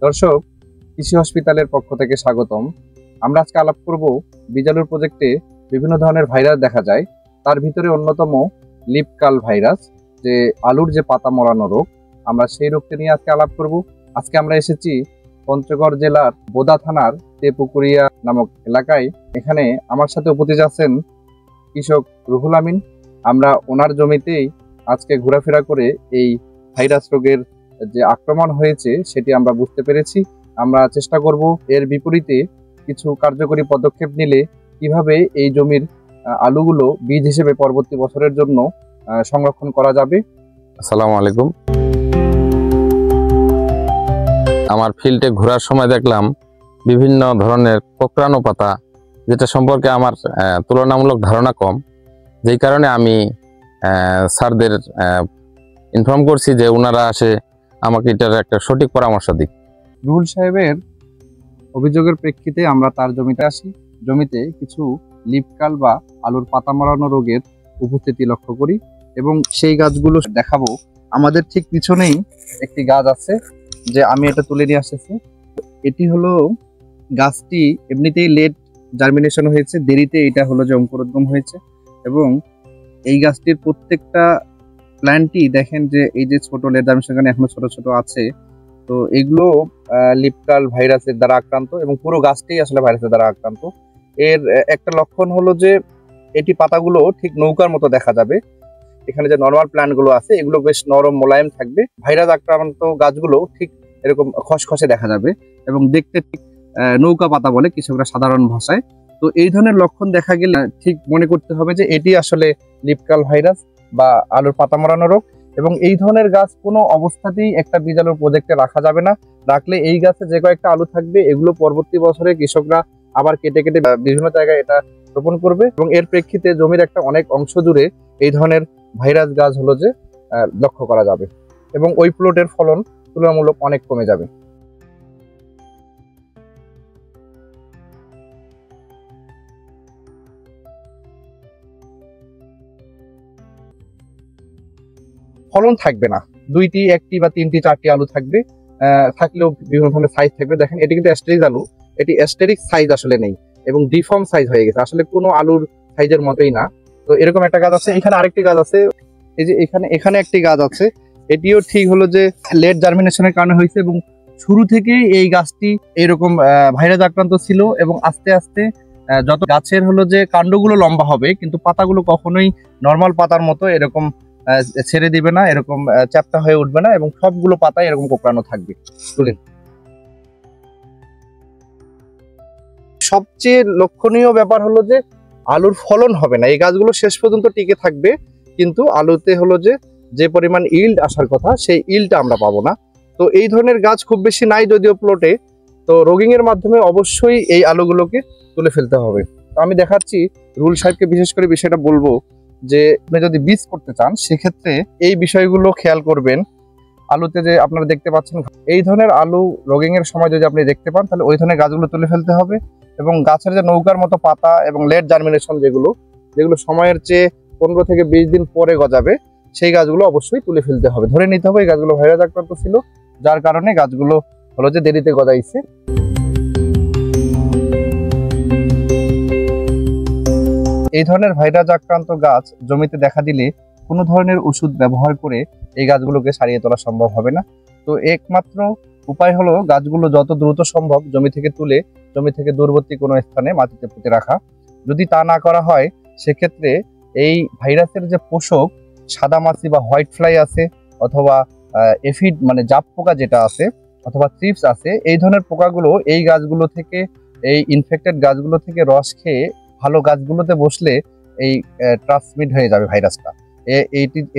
দর্শক, কৃষি হসপিটালের পক্ষ থেকে স্বাগতম। আমরা আজকে আলাপ করব বীজাণুর প্রজেক্টে বিভিন্ন ধরনের ভাইরাস দেখা যায়, তার ভিতরে অন্যতম লিফ কার্ল ভাইরাস, যে আলুর যে পাতা মরানো রোগ, আমরা সেই রোগটি নিয়ে আজকে আলাপ করব। আজকে আমরা এসেছি পঞ্চগড় জেলার বোদা থানার তেপুকুরিয়া নামক এলাকায়। এখানে আমার সাথে উপস্থিত আছেন কৃষক রুহুল আমিন। আমরা ওনার জমিতেই আজকে ঘোরাফেরা করে এই ভাইরাস রোগের যে আক্রমণ হয়েছে সেটি আমরা বুঝতে পেরেছি। আমরা চেষ্টা করব এর বিপরীতে কিছু কার্যকরী পদক্ষেপ নিলে কিভাবে এই জমির আলুগুলো বীজ হিসেবে পরবর্তী বছরের জন্য সংরক্ষণ করা যাবে। আসসালামু আলাইকুম। আমার ফিল্ডে ঘোরার সময় দেখলাম বিভিন্ন ধরনের কোঁকড়ানো পাতা, যেটা সম্পর্কে আমার তুলনামূলক ধারণা কম, যেই কারণে আমি স্যারদের ইনফর্ম করছি যে ওনারা আসে আমাকে এটার একটা সঠিক পরামর্শ দিক। রুহুল সাহেবের অভিযোগের প্রেক্ষিতে আমরা তার জমিতে আসি। জমিতে কিছু লিফ কার্ল বা আলুর পাতা মরানো রোগের উপস্থিতি লক্ষ্য করি এবং সেই গাছগুলো দেখাবো। আমাদের ঠিক পিছনেই একটি গাছ আছে, যে আমি এটা তুলে নিয়ে আসতেছি। এটি হলো গাছটি এমনিতেই লেট জার্মিনেশন হয়েছে, দেরিতে এটা হলো যে অঙ্কুরোদ্গম হয়েছে। এবং এই গাছটির প্রত্যেকটা প্ল্যান্টই দেখেন যে এই যে ছোট লেট জার্মিনেশন এখনো ছোট ছোট আছে। তো এগুলো লিফ কার্ল ভাইরাসের দ্বারা আক্রান্ত এবং পুরো গাছটি আসলে ভাইরাসের দ্বারা আক্রান্ত। এর একটা লক্ষণ হলো যে এটি পাতাগুলো ঠিক নৌকার মতো দেখা যাবে। এখানে যে নরমাল প্ল্যান্ট গুলো আছে এগুলো বেশ নরম মোলায়েম থাকবে, ভাইরাস আক্রান্ত গাছগুলো ঠিক এরকম খসখসে দেখা যাবে এবং দেখতে ঠিক নৌকা পাতা বলে কৃষকরা সাধারণ ভাষায়। তো এই ধরনের লক্ষণ দেখা গেলে ঠিক মনে করতে হবে যে এটি আসলে লিফ কার্ল ভাইরাস বা আলুর পাতা মরানো রোগ। এবং এই ধরনের গাছ কোনো অবস্থাতেই একটা বীজাণুর প্রজেক্টে রাখা যাবে না। রাখলে এই গাছে যে কয়েকটা আলু থাকবে এগুলো পরবর্তী বছরে কৃষকরা আবার কেটে কেটে বিভিন্ন জায়গায় এটা রোপণ করবে এবং এর প্রেক্ষিতে জমির একটা অনেক অংশ জুড়ে এই ধরনের ভাইরাস গাছ হলো যে লক্ষ্য করা যাবে এবং ওই প্লটের ফলন তুলনামূলক অনেক কমে যাবে। ফলন থাকবে না, দুইটি একটি বা তিনটি চারটি আলু থাকবে, থাকলেও বিভিন্ন ধরনের সাইজ থাকবে। দেখেন এটি কিন্তু অ্যাস্টেরিক আলু, এটি অ্যাস্টেরিক সাইজ আসলে নেই এবং ডিফর্ম সাইজ হয়ে গেছে, আসলে কোনো আলুর সাইজের মতোই না। তো এরকম একটা গাছ আছে, এখানে আরেকটি গাছ আছে, এই যে এখানে একটি গাছ আছে। এটিও ঠিক হলো যে লেট জার্মিনেশনের কারণে হয়েছে এবং শুরু থেকেই এই গাছটি এরকম ভাইরাস আক্রান্ত ছিল এবং আস্তে আস্তে যত গাছের হলো যে কাণ্ডগুলো লম্বা হবে কিন্তু পাতাগুলো কখনোই নর্মাল পাতার মতো এরকম ছেড়ে দিবে না, এরকম চ্যাপ্টা হয়ে উঠবে না এবং সবগুলো পাতায় এরকম কোঁকড়ানো থাকবে। তুলেন। সবচেয়ে লক্ষণীয় ব্যাপার হলো যে আলুর ফলন হবে না, এই গাছগুলো শেষ পর্যন্ত টিকে থাকবে কিন্তু আলুতে হলো যে পরিমাণ ইল্ড আসার কথা সেই ইল্ডটা আমরা পাবো না। তো এই ধরনের গাছ খুব বেশি নাই যদিও প্লটে। তো রোগিং এর মাধ্যমে অবশ্যই এই আলুগুলোকে তুলে ফেলতে হবে। তো আমি দেখাচ্ছি, রুহুল সাহেবকে বিশেষ করে বিষয়টা বলবো যে আপনি যদি বীজ করতে চান সেক্ষেত্রে এই বিষয়গুলো খেয়াল করবেন। আলুতে যে আপনারা দেখতে পাচ্ছেন এই ধরনের আলু রোগিং এর সময় যদি আপনি দেখতে পান তাহলে ওই ধরনের গাছগুলো তুলে ফেলতে হবে এবং গাছের যে নৌকার মতো পাতা এবং লেট জার্মিনেশন যেগুলো সময়ের চেয়ে 15 থেকে 20 দিন পরে গজাবে সেই গাছগুলো অবশ্যই তুলে ফেলতে হবে। ধরে নিতে হবে এই গাছগুলো ভাইরাস আক্রান্ত ছিল, যার কারণে গাছগুলো হলো যে দেরিতে গজাইছে। এই ধরনের ভাইরাস আক্রান্ত গাছ জমিতে দেখা দিলে কোনো ধরনের ওষুধ ব্যবহার করে এই গাছগুলোকে সারিয়ে তোলা সম্ভব হবে না। তো একমাত্র উপায় হলো গাছগুলো যত দ্রুত সম্ভব জমি থেকে তুলে জমি থেকে দূরবর্তী কোনো স্থানে মাটিতে পুঁতে রাখা। যদি তা না করা হয় সেক্ষেত্রে এই ভাইরাসের যে পোষক সাদামাছি বা হোয়াইট ফ্লাই আছে অথবা এফিড মানে জাপ পোকা যেটা আছে অথবা থ্রিপস আছে, এই ধরনের পোকাগুলো এই গাছগুলো থেকে, এই ইনফেক্টেড গাছগুলো থেকে রস খেয়ে ভালো গাছগুলোতে বসলে এই ট্রান্সমিট হয়ে যাবে ভাইরাসটা।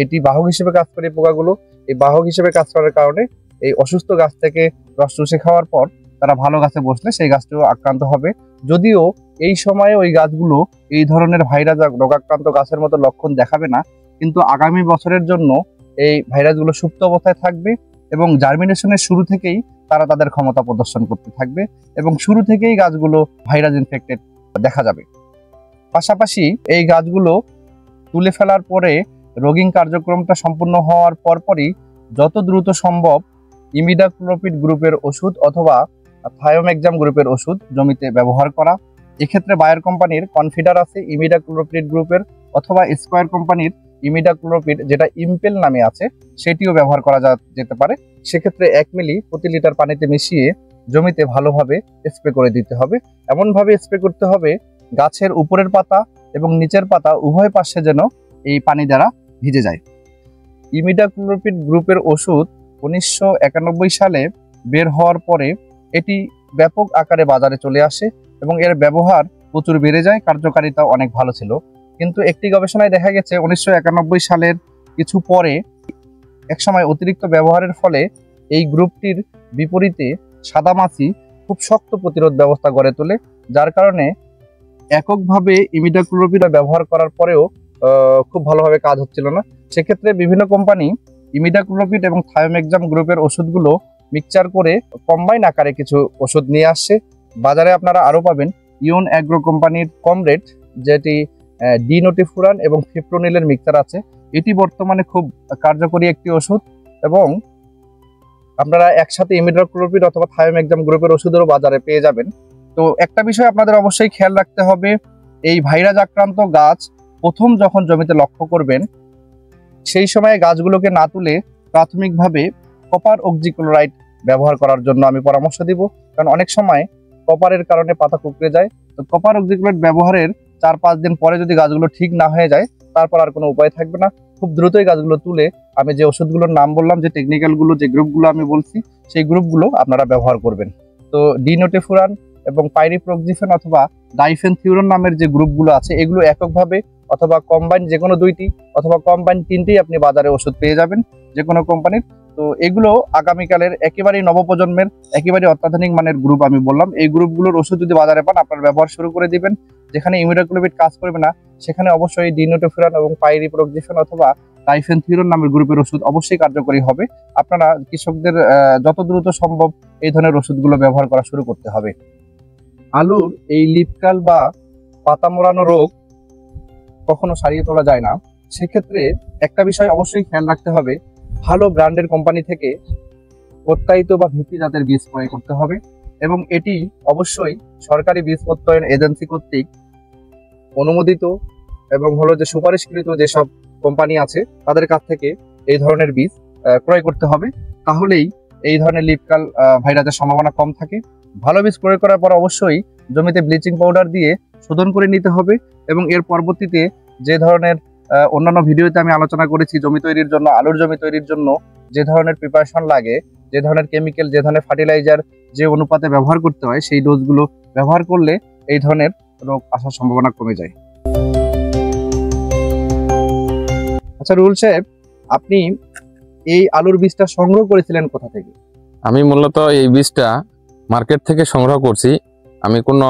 এটি বাহক হিসেবে কাজ করে পোকাগুলো। এই বাহক হিসেবে কাজ করার কারণে এই অসুস্থ গাছ থেকে রস চুষে খাওয়ার পর তারা ভালো গাছে বসলে সেই গাছটিও আক্রান্ত হবে। যদিও এই সময়ে ওই গাছগুলো এই ধরনের ভাইরাস রোগাক্রান্ত গাছের মতো লক্ষণ দেখাবে না, কিন্তু আগামী বছরের জন্য এই ভাইরাসগুলো সুপ্ত অবস্থায় থাকবে এবং জার্মিনেশনের শুরু থেকেই তারা তাদের ক্ষমতা প্রদর্শন করতে থাকবে এবং শুরু থেকেই গাছগুলো ভাইরাস ইনফেক্টেড দেখা যাবে। পাশাপাশি এই গাছগুলো তুলে ফেলার পরে রোগিং কার্যক্রমটা সম্পূর্ণ হওয়ার পরপরই যত দ্রুত সম্ভব ইমিডাক্লোপিড গ্রুপের ওষুধ অথবা থায়োমেক্সাম গ্রুপের ওষুধ জমিতে ব্যবহার করা। এক্ষেত্রে বায়ার কোম্পানির কনফিডার আছে ইমিডাক্লোপিড গ্রুপের, অথবা স্কয়ার কোম্পানির ইমিডাক্লোপিড যেটা ইম্পেল নামে আছে সেটিও ব্যবহার করা যেতে পারে। সেক্ষেত্রে 1 মিলি প্রতি লিটার পানিতে মিশিয়ে জমিতে ভালোভাবে স্প্রে করে দিতে হবে। এমনভাবে স্প্রে করতে হবে গাছের উপরের পাতা এবং নিচের পাতা উভয় পাশে যেন এই পানি দ্বারা ভিজে যায়। ইমিডাক্লোপিড গ্রুপের ওষুধ 1991 সালে বের হওয়ার পরে এটি ব্যাপক আকারে বাজারে চলে আসে এবং এর ব্যবহার প্রচুর বেড়ে যায়, কার্যকারিতা অনেক ভালো ছিল। কিন্তু একটি গবেষণায় দেখা গেছে 1991 সালের কিছু পরে একসময় অতিরিক্ত ব্যবহারের ফলে এই গ্রুপটির বিপরীতে সাদামাছি খুব শক্ত প্রতিরোধ ব্যবস্থা গড়ে তোলে, যার কারণে এককভাবে ইমিডাক্লোপিড ব্যবহার করার পরেও খুব ভালোভাবে কাজ হচ্ছিল না। সেক্ষেত্রে বিভিন্ন কোম্পানি ইমিডাক্লোপিড এবং থায়োমেক্সাম গ্রুপের ওষুধগুলো মিক্সচার করে কম্বাইন আকারে কিছু ওষুধ নিয়ে আসছে। বাজারে আপনারা আরও পাবেন ইয়ন অ্যাগ্রো কোম্পানির কমরেড, যেটি ডিনোটিফুরান এবং ফিপ্রোনিলের মিক্সচার আছে। এটি বর্তমানে খুব কার্যকরী একটি ওষুধ এবং আপনারা একসাথে ইমিডাক্লোপিড অথবা থায়োমেক্সাম গ্রুপের ওষুধেরও বাজারে পেয়ে যাবেন। তো একটা বিষয় আপনাদের অবশ্যই খেয়াল রাখতে হবে, এই ভাইরাস আক্রান্ত গাছ প্রথম যখন জমিতে লক্ষ্য করবেন সেই সময়ে গাছগুলোকে না তুলে প্রাথমিকভাবে কপার অক্সিক্লোরাইড ব্যবহার করার জন্য আমি পরামর্শ দিব, কারণ অনেক সময় কপারের কারণে পাতা কুঁকড়ে যায়। তো কপার অক্সিক্লোরাইড ব্যবহারের 4-5 দিন পরে যদি গাছগুলো ঠিক না হয়ে যায় তারপর আর কোনো উপায় থাকবে না, খুব দ্রুতই গাছগুলো তুলে আমি যে ওষুধগুলোর নাম বললাম, যে টেকনিক্যালগুলো, যে গ্রুপগুলো আমি বলছি সেই গ্রুপগুলো আপনারা ব্যবহার করবেন। তো ডিনোটিফুরান এবং পাইরিপ্রক্সিফেন অথবা ডাইফেনথিউরন নামের যে গ্রুপগুলো আছে এগুলো এককভাবে অথবা কম্বাইন যে কোনো 2টি অথবা কম্বাইন 3টি আপনি বাজারে ওষুধ পেয়ে যাবেন যে কোনো কোম্পানির। তো এগুলো আগামীকালের একেবারেই নবপ্রজন্মের একেবারে অত্যাধুনিক মানের গ্রুপ আমি বললাম। এই গ্রুপগুলোর ওষুধ যদি বাজারে পান আপনার ব্যবহার শুরু করে দিবেন। যেখানে ইমিডাক্লোপিড কাজ করবে না সেখানে অবশ্যই ডিনোটিফুরান এবং পাইরিপ্রক্সিফেন অথবা ডাইফেনথিউরন নামের গ্রুপের ওষুধ অবশ্যই কার্যকরী হবে। আপনারা কৃষকদের যত দ্রুত সম্ভব এই ধরনের ওষুধগুলো ব্যবহার করা শুরু করতে হবে। আলুর এই লিপকাল বা পাতা মোড়ানো রোগ কখনো সারিয়ে তোলা যায় না। সেক্ষেত্রে একটা বিষয় অবশ্যই খেয়াল রাখতে হবে, ভালো ব্র্যান্ডের কোম্পানি থেকে প্রত্যায়িত বা ভিত্তি জাতের বীজ ক্রয় করতে হবে এবং এটি অবশ্যই সরকারি বীজ প্রত্যয়ন এজেন্সি কর্তৃক অনুমোদিত এবং হলো যে সুপারিশকৃত যেসব কোম্পানি আছে তাদের কাছ থেকে এই ধরনের বীজ ক্রয় করতে হবে। তাহলেই এই ধরনের লিপকাল ভাইরাসের সম্ভাবনা কম থাকে। ভালো বীজ ক্রয় করার পর অবশ্যই জমিতে ব্লিচিং পাউডার দিয়ে শোধন করে নিতে হবে এবং এর পরবর্তীতে যে ধরনের অন্যান্য ভিডিওতে আমি আলোচনা করেছি জমি তৈরির জন্য, আলুর জমি তৈরির জন্য যে ধরনের প্রিপারেশন লাগে, যে ধরনের কেমিক্যাল, যে ধরনের ফার্টিলাইজার যে অনুপাতে ব্যবহার করতে হয় সেই ডোজগুলো ব্যবহার করলে এই ধরনের রোগ আসার সম্ভাবনা কমে যায়। আচ্ছা রুল সাহেব, আপনি এই আলুর বীজটা সংগ্রহ করেছিলেন কোথা থেকে? আমি মূলত এই বীজটা মার্কেট থেকে সংগ্রহ করছি, আমি কোনো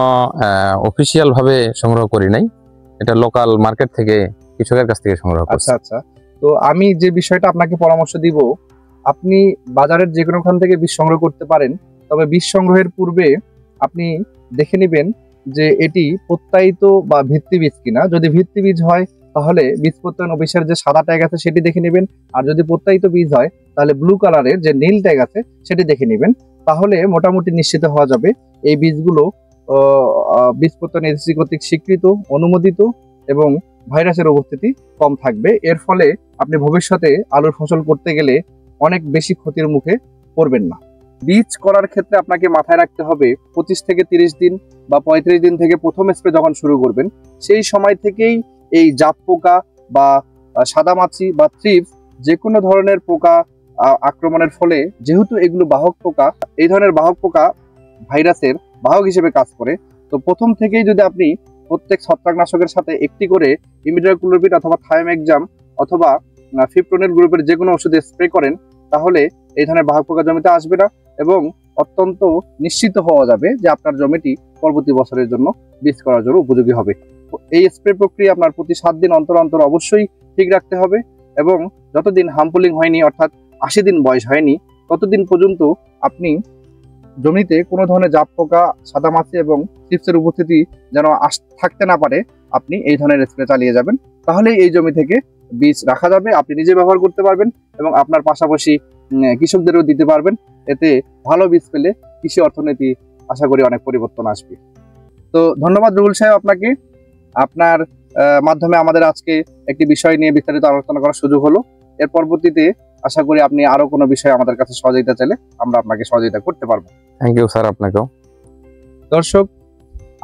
অফিসিয়াল ভাবে সংগ্রহ করি নাই, এটা লোকাল মার্কেট থেকে কৃষকের কাছ থেকে সংগ্রহ করছি। আচ্ছা আচ্ছা, তো আমি যে বিষয়টা আপনাকে পরামর্শ দিব, আপনি বাজারের যে কোনোখান থেকে বীজ সংগ্রহ করতে পারেন, তবে বীজ সংগ্রহের পূর্বে আপনি দেখে নেবেন যে এটি প্রত্যায়িত বা ভিত্তি বীজ কিনা। যদি ভিত্তি বীজ হয় তাহলে বীজ প্রত্যয়ন অফিসের যে সাদা ট্যাগ আছে সেটি দেখে নেবেন, আর যদি প্রত্যায়িত বীজ হয় তাহলে ব্লু কালারের যে নীল ট্যাগ আছে সেটি দেখে নেবেন। তাহলে মোটামুটি নিশ্চিত হওয়া যাবে এই বীজগুলো বীজ প্রত্যয়ন এজেন্সি কর্তৃক স্বীকৃত, অনুমোদিত এবং ভাইরাসের উপস্থিতি কম থাকবে। এর ফলে আপনি ভবিষ্যতে আলুর ফসল করতে গেলে অনেক বেশি ক্ষতির মুখে পড়বেন না। বীজ করার ক্ষেত্রে আপনাকে মাথায় রাখতে হবে 25 থেকে 30 দিন বা 35 দিন থেকে প্রথম স্প্রে যখন শুরু করবেন সেই সময় থেকেই এই জাপ পোকা বা সাদামাছি বা থ্রিপস যে কোনো ধরনের পোকা আক্রমণের ফলে, যেহেতু এগুলো বাহক পোকা, এই ধরনের বাহক পোকা ভাইরাসের বাহক হিসেবে কাজ করে, তো প্রথম থেকেই যদি আপনি প্রত্যেক ছত্রাকনাশকের সাথে একটি করে ইমিডাক্লোপিড অথবা থায়োমেক্সাম অথবা ফিপ্রোনিল গ্রুপের যে কোনো ওষুধে স্প্রে করেন তাহলে এই ধরনের বাহক পোকা জমিতে আসবে না এবং অত্যন্ত নিশ্চিত হওয়া যাবে যে আপনার জমিটি পরবর্তী বছরের জন্য বীজ করার জন্য উপযোগী হবে। এই স্প্রে প্রক্রিয়া আপনার প্রতি 7 দিন অন্তর অন্তর অবশ্যই ঠিক রাখতে হবে এবং যতদিন হামপুলিং হয়নি অর্থাৎ 80 দিন বয়স হয়নি ততদিন পর্যন্ত আপনি জমিতে কোনো ধরনের জাপ পোকা, সাদামাছি এবং চিপসের উপস্থিতি যেন থাকতে না পারে আপনি এই ধরনের স্প্রে চালিয়ে যাবেন। তাহলে এই জমি থেকে বীজ রাখা যাবে, আপনি নিজে ব্যবহার করতে পারবেন এবং আপনার পাশাপাশি কৃষকদেরও দিতে পারবেন। এতে ভালো বীজ পেলে কৃষি অর্থনীতি আশা করি অনেক পরিবর্তন আসবে। তো ধন্যবাদ রুবেল সাহেব আপনাকে। আপনার মাধ্যমে আমাদের আজকে একটি বিষয় নিয়ে বিস্তারিত আলোচনা করার সুযোগ হলো। এর পরবর্তীতে আশা করি আপনি আরো কোনো বিষয়ে আমাদের কাছে সহযোগিতা চাইলে আমরা আপনাকে সহযোগিতা করতে পারবো। থ্যাংক ইউ স্যার, আপনাকেও। দর্শক,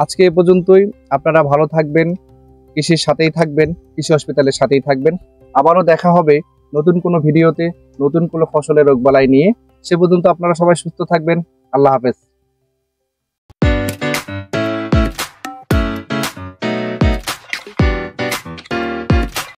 আজকে এ পর্যন্তই। আপনারা ভালো থাকবেন, কৃষির সাথেই থাকবেন, কৃষি হসপিটালের সাথেই থাকবেন। আবারও দেখা হবে নতুন কোনো ভিডিওতে, নতুন কোনো ফসলের রোগবালাই নিয়ে। সে পর্যন্ত আপনারা সবাই সুস্থ থাকবেন। আল্লাহ হাফেজ।